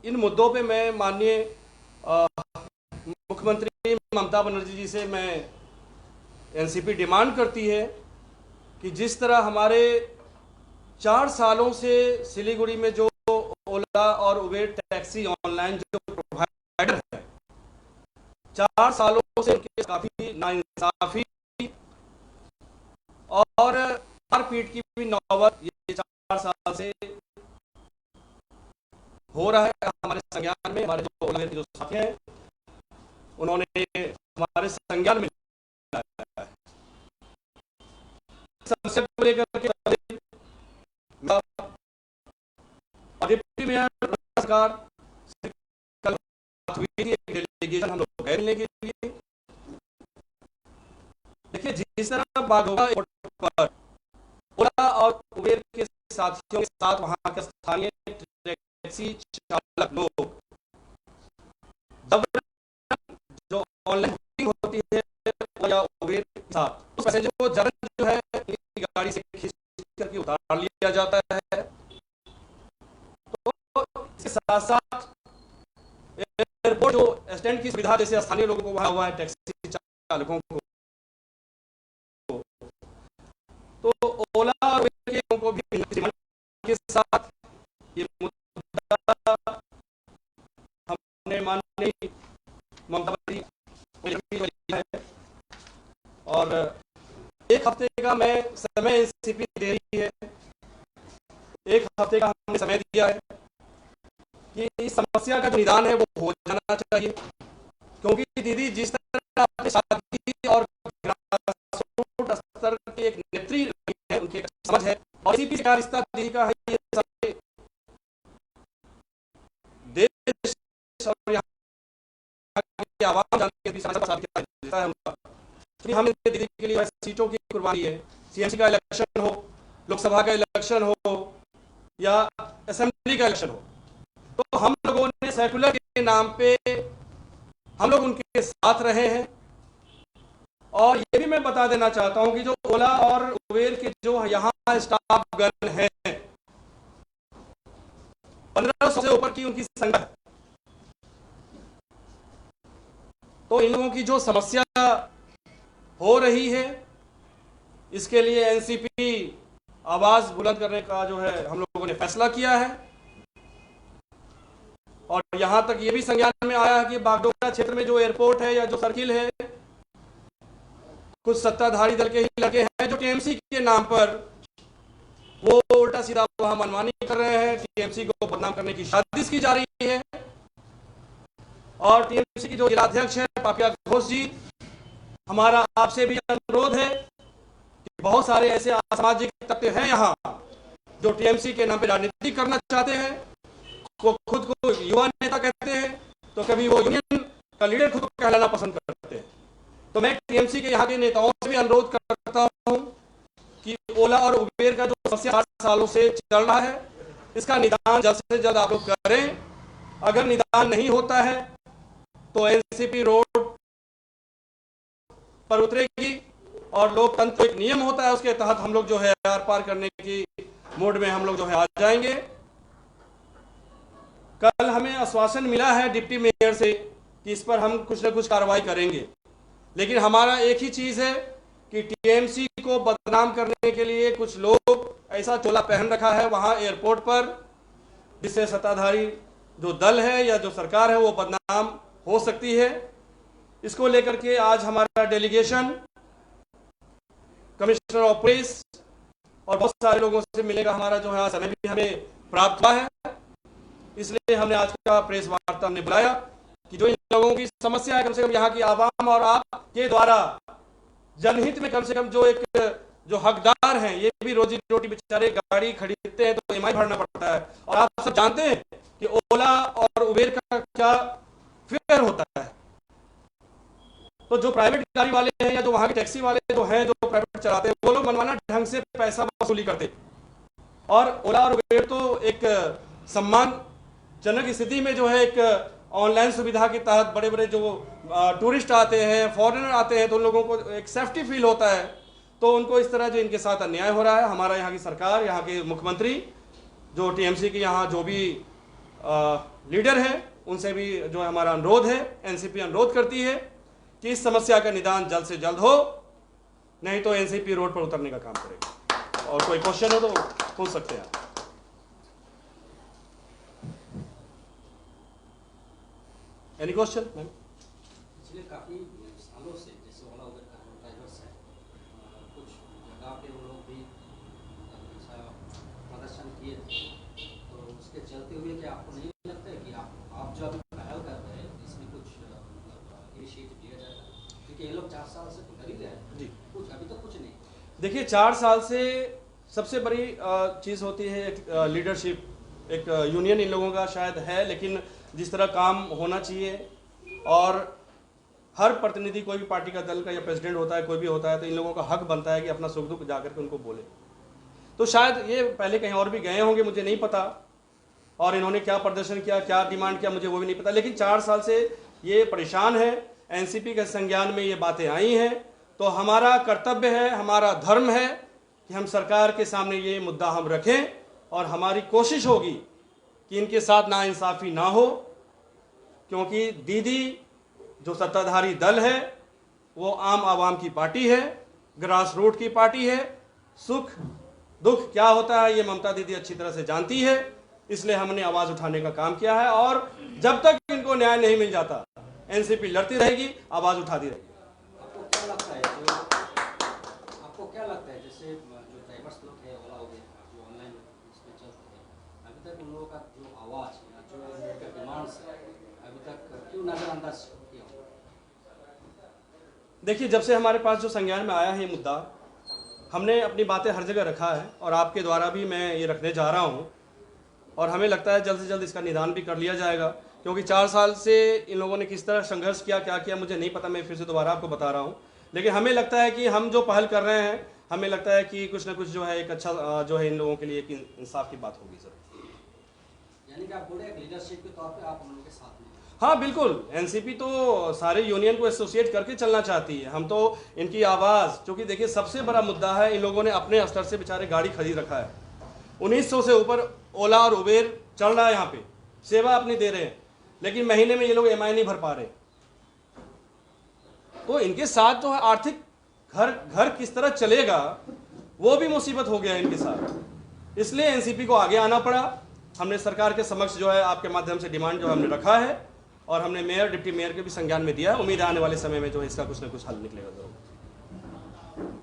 इन मुद्दों पे मैं माननीय मुख्यमंत्री ममता बनर्जी जी से मैं एनसीपी डिमांड करती है कि जिस तरह हमारे 4 सालों से सिलीगुड़ी में जो ओला और उबेर टैक्सी ऑनलाइन जो प्रोवाइडर है, 4 सालों से उनके काफ़ी नाइंसाफ़ी और मारपीट की भी नौबत ये 4 साल से हो रहा है। हमारे संज्ञान में हमारे जो ओला के जो साथी हैं उन्होंने हमारे संज्ञान में समस्या को लेकर के डिप्टी मेयर सरकार से कल बात हुई थी, एक डेलीगेशन हम लोग गए मिलने के लिए। देखिए, जिस तरह बागोगा एयरपोर्ट पर ओला और उबेर के साथियों के साथ वहां के स्थानीय टैक्सी चालक लोग जब जो ऑनलाइन बुकिंग होती है या उबेर के साथ उस पैसेंजर को जबरन जो है गाड़ी से खींच करके उतार लिया जाता है। तो इसके साथ साथ एयरपोर्ट जो स्टैंड की सुविधा जैसे स्थानीय लोगों को वहां हुआ है टैक्सी चालकों को, तो ओला और उबेर के लोगों को भी के साथ ये मुद्दा हमने माननीय ममता बनर्जी है और 1 हफ्ते का मैं समय एनसीपी दे रही है, 1 हफ्ते का हमने समय दिया है कि इस समस्या का जो निदान है वो हो जाना चाहिए। क्योंकि दीदी जिस तरह आपके साथी और स्तर के एक नेत्री है, उनकी समझ है और एनसीपी का रिश्ता दीदी का है, ये सारे देश और यहाँ की आवाम जानती है उनका। हमने दीदी के लिए सीटों की कुर्बानी है, सीएमसी का इलेक्शन हो, लोकसभा का इलेक्शन हो या असेंबली का इलेक्शन हो, तो हम लोगों ने सेकुलर के नाम पे हम लोग उनके साथ रहे हैं। और ये भी मैं बता देना चाहता हूं कि जो ओला और उबेर के जो यहाँ स्टाफ गण है 1500 से ऊपर की उनकी संख्या है। तो इन लोगों की जो समस्या हो रही है, इसके लिए एनसीपी आवाज बुलंद करने का जो है हम लोगों ने फैसला किया है। और यहां तक ये भी संज्ञान में आया है कि बागडोगरा क्षेत्र में जो एयरपोर्ट है या जो सर्किल है, कुछ सत्ताधारी दल के ही लड़के हैं जो टीएमसी के नाम पर वो उल्टा सीधा वहां मनमानी कर रहे हैं। टीएमसी को बदनाम करने की साजिश की जा रही है। और टीएमसी की जो जिलाध्यक्ष है पापिया घोष जी, हमारा आपसे भी अनुरोध है कि बहुत सारे ऐसे असामाजिक तत्व हैं यहाँ जो टीएमसी के नाम पे राजनीति करना चाहते हैं, को खुद को युवा नेता कहते हैं, तो कभी वो यूनियन का लीडर खुद को कहलाना पसंद करते हैं। तो मैं टीएमसी के यहाँ के नेताओं से भी अनुरोध करता हूँ कि ओला और उबेर का जो समस्या 8 सालों से चल रहा है, इसका निदान जल्द से जल्द आप लोग करें। अगर निदान नहीं होता है तो एनसीपी रोड पर उतरेगी और लोकतंत्र एक नियम होता है, उसके तहत हम लोग जो है आर पार करने की मोड में हम लोग जो है आ जाएंगे। कल हमें आश्वासन मिला है डिप्टी मेयर से कि इस पर हम कुछ न कुछ कार्रवाई करेंगे, लेकिन हमारा एक ही चीज है कि टीएमसी को बदनाम करने के लिए कुछ लोग ऐसा चोला पहन रखा है वहां एयरपोर्ट पर, जिससे सत्ताधारी जो दल है या जो सरकार है वो बदनाम हो सकती है। इसको लेकर के आज हमारा डेलीगेशन कमिश्नर ऑफ पुलिस और बहुत सारे लोगों से मिलेगा। हमारा जो है समय भी हमें प्राप्त हुआ है, इसलिए हमने आज का प्रेस वार्ता हमने बुलाया कि जो इन लोगों की समस्या है, कम से कम यहाँ की आवाम और आपके द्वारा जनहित में कम से कम जो एक जो हकदार हैं, ये भी रोजी रोटी बेचारे गाड़ी खरीदते हैं तो ईएमआई भरना पड़ता है। और आप सब जानते हैं कि ओला और उबेर का क्या फेयर होता है। तो जो प्राइवेट गाड़ी वाले हैं या जो वहां के टैक्सी वाले जो हैं जो प्राइवेट चलाते हैं, वो लोग मनमाना ढंग से पैसा वसूली करते। और ओला और उबेर तो एक सम्मानजनक स्थिति में जो है एक ऑनलाइन सुविधा के तहत बड़े बड़े जो टूरिस्ट आते हैं, फॉरेनर आते हैं, तो उन लोगों को एक सेफ्टी फील होता है। तो उनको इस तरह जो इनके साथ अन्याय हो रहा है, हमारा यहाँ की सरकार, यहाँ के मुख्यमंत्री जो टीएमसी के यहाँ जो भी लीडर हैं उनसे भी जो है हमारा अनुरोध है, एनसीपी अनुरोध करती है कि इस समस्या का निदान जल्द से जल्द हो, नहीं तो एनसीपी रोड पर उतरने का काम करेगा। और कोई क्वेश्चन हो तो पूछ सकते हैं आप। Any question ma'am? पिछले काफ़ी सालों से जैसे ओला उबर का ड्राइवर्स है, कुछ जगह पे वो लोग भी ऐसा प्रदर्शन किए थे, तो उसके चलते हुए क्या आपको नहीं लगता है कि आप जो अभी पहल कर रहे हैं इसमें कुछ इनिशिएटिव लिया जाएगा? क्योंकि ये लोग 4 साल से तो कर ही रहे हैं जी, कुछ अभी तो कुछ नहीं। देखिए 4 साल से सबसे बड़ी चीज़ होती है एक लीडरशिप, एक यूनियन इन लोगों का शायद है, लेकिन जिस तरह काम होना चाहिए और हर प्रतिनिधि कोई भी पार्टी का दल का या प्रेसिडेंट होता है, कोई भी होता है, तो इन लोगों का हक बनता है कि अपना सुख दुख जाकर के उनको बोले। तो शायद ये पहले कहीं और भी गए होंगे, मुझे नहीं पता, और इन्होंने क्या प्रदर्शन किया, क्या डिमांड किया, मुझे वो भी नहीं पता, लेकिन 4 साल से ये परेशान है। एनसीपी के संज्ञान में ये बातें आई हैं, तो हमारा कर्तव्य है, हमारा धर्म है कि हम सरकार के सामने ये मुद्दा हम रखें, और हमारी कोशिश होगी कि इनके साथ नाइंसाफ़ी ना हो, क्योंकि दीदी जो सत्ताधारी दल है वो आम आवाम की पार्टी है, ग्रास रूट की पार्टी है। सुख दुख क्या होता है ये ममता दीदी अच्छी तरह से जानती है, इसलिए हमने आवाज़ उठाने का काम किया है, और जब तक इनको न्याय नहीं मिल जाता एनसीपी लड़ती रहेगी, आवाज़ उठाती रहेगी। आपको क्या लगता है जैसे जो ड्राइवर्स लोग हैं ओला उबर जो ऑनलाइन इसमें चलते हैं, अभी तक उन लोगों का जो आवाज़ या जो उनका डिमांड्स है अभी तक क्यों नज़रअंदाज किया? देखिए जब से हमारे पास जो संज्ञान में आया है ये मुद्दा, हमने अपनी बातें हर जगह रखा है, और आपके द्वारा भी मैं ये रखने जा रहा हूँ, और हमें लगता है जल्द से जल्द इसका निदान भी कर लिया जाएगा, क्योंकि 4 साल से इन लोगों ने किस तरह संघर्ष किया, क्या किया मुझे नहीं पता, मैं फिर से दोबारा आपको बता रहा हूँ, लेकिन हमें लगता है कि हम जो पहल कर रहे हैं, हमें लगता है कि कुछ ना कुछ जो है एक अच्छा जो है इन लोगों के लिए एक इंसाफ की बात होगी सर। यानी कि आप बोले एक लीडरशिप के तौर पे आप उन लोगों के साथ में? हाँ बिल्कुल, एनसीपी तो सारे यूनियन को एसोसिएट करके चलना चाहती है। हम तो इनकी आवाज़, क्योंकि देखिए सबसे बड़ा मुद्दा है, इन लोगों ने अपने स्तर से बेचारे गाड़ी खरीद रखा है, 1900 से ऊपर ओला और उबेर चल रहा है, यहाँ पे सेवा अपनी दे रहे हैं, लेकिन महीने में ये लोग EMI नहीं भर पा रहे। तो इनके साथ जो है आर्थिक घर किस तरह चलेगा वो भी मुसीबत हो गया है इनके साथ, इसलिए एनसीपी को आगे आना पड़ा। हमने सरकार के समक्ष जो है आपके माध्यम से डिमांड जो हमने रखा है, और हमने मेयर डिप्टी मेयर के भी संज्ञान में दिया है। उम्मीद है आने वाले समय में जो है इसका कुछ ना कुछ हल निकलेगा जरूर।